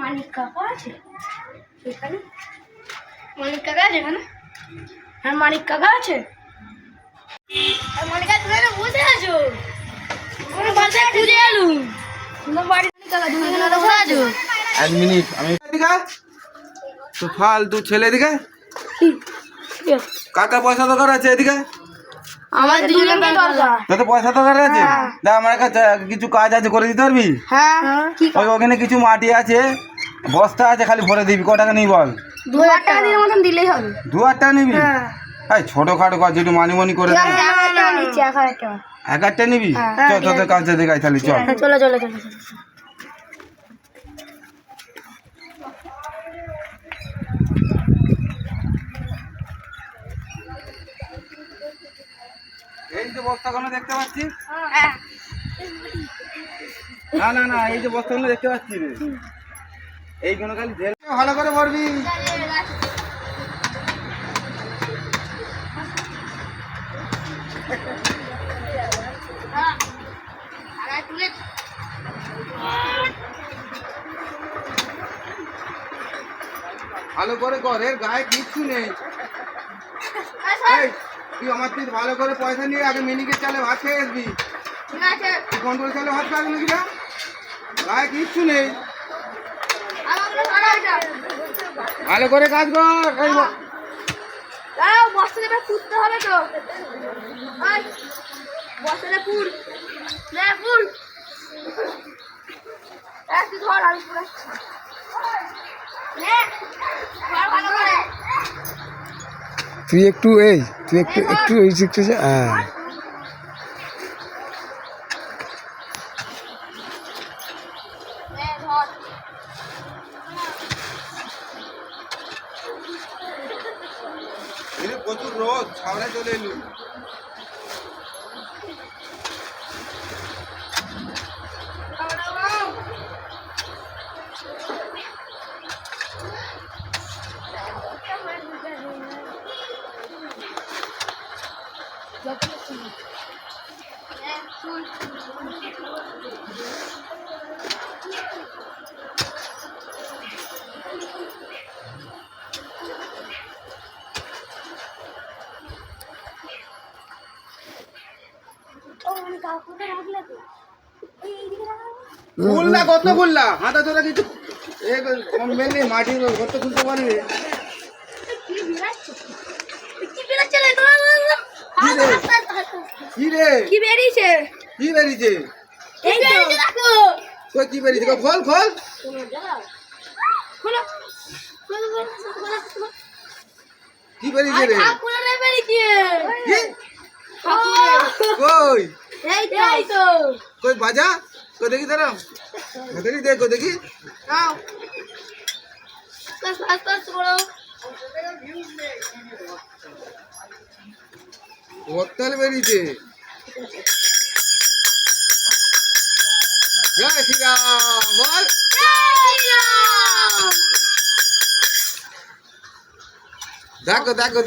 মানিক কাকা আছে এখানে? মানিক কাকা আছে এখানে? হ্যাঁ মানিক কাকা আছে। মানিক কাকা তুমি বসে আছো? আমার বাসায় খুঁজে এলুম, তোমার বাড়ি মানিক কাকা তুমি এখানে বসে আছো? এক মিনিট আমি এদিকে তো ফালতু ছেলে এদিকে কাকা পয়সা দরকার আছে এদিকে আমার দুজনকে দরকার। তোর পয়সা দরকার আছে দা আমার কাছে কিছু কাজ আছে করে দিতে পারবি? হ্যাঁ কি ওই ওখানে কিছু মাটি আছে বস্তা আছে খালি ভরে দিবি ক টাকা নিবি বল? 2000 টাকা দিয়ে মতন দিলেই হবে। 2000 টাকা নিবি? এই ছোটখাটো কাজ একটু মানিমনি করে দে। 1000 টাকা নিচ্ছি 1000 টাকা। 1000 টাকা নিবি? চল তোদের কাজটা দেখাই তাহলে চল। চলো চলো চলো। এই যে বস্তাগুলো দেখতে পাচ্ছিস? না না না এই যে বস্তাগুলো দেখতে পাচ্ছিস রে এইগুলো খালি ভালো করে ভরবি। ভালো করে কর এর গায়ে কিচ্ছু নেই। এই, তুই আমার তুই ভালো করে পয়সা নিয়ে আগে মিনিকেট চালে ভাত খেয়ে আসবি। তুই কন্ট্রোল চালে ভাত খাবি নাকি না? গায়ে কিচ্ছু নেই। ভালো করে কাজ কর। এই বস্তাটা পুড়তে হবে তো। বস্তাটা পুড় পুড় তুই ধর আমি পুরাচ্ছি। তুই একটু একটু হ্যাঁ প্রচুর রোদ ছাওড়া চলে এলু। খুললা কত খুললা হাতা তোরা কিছু মেলে মাটি কত খুলতে পারবি? কি রে কি বেরিয়েছে? কি বেরিয়েছে? এই দেখো কই কি বেরিয়েছে? খোল খোল খোলো কি বেরিয়েছে রে? ঠাকুরের বেরিয়েছে। কি কই এই তো কই বাজা কই দেখি দাঁড়াও দেখি দেখো দেখি নাও আস্তে আস্তে করো। বোতল বেরিয়েছে। জয় শ্রীরাম বল। দেখো দেখো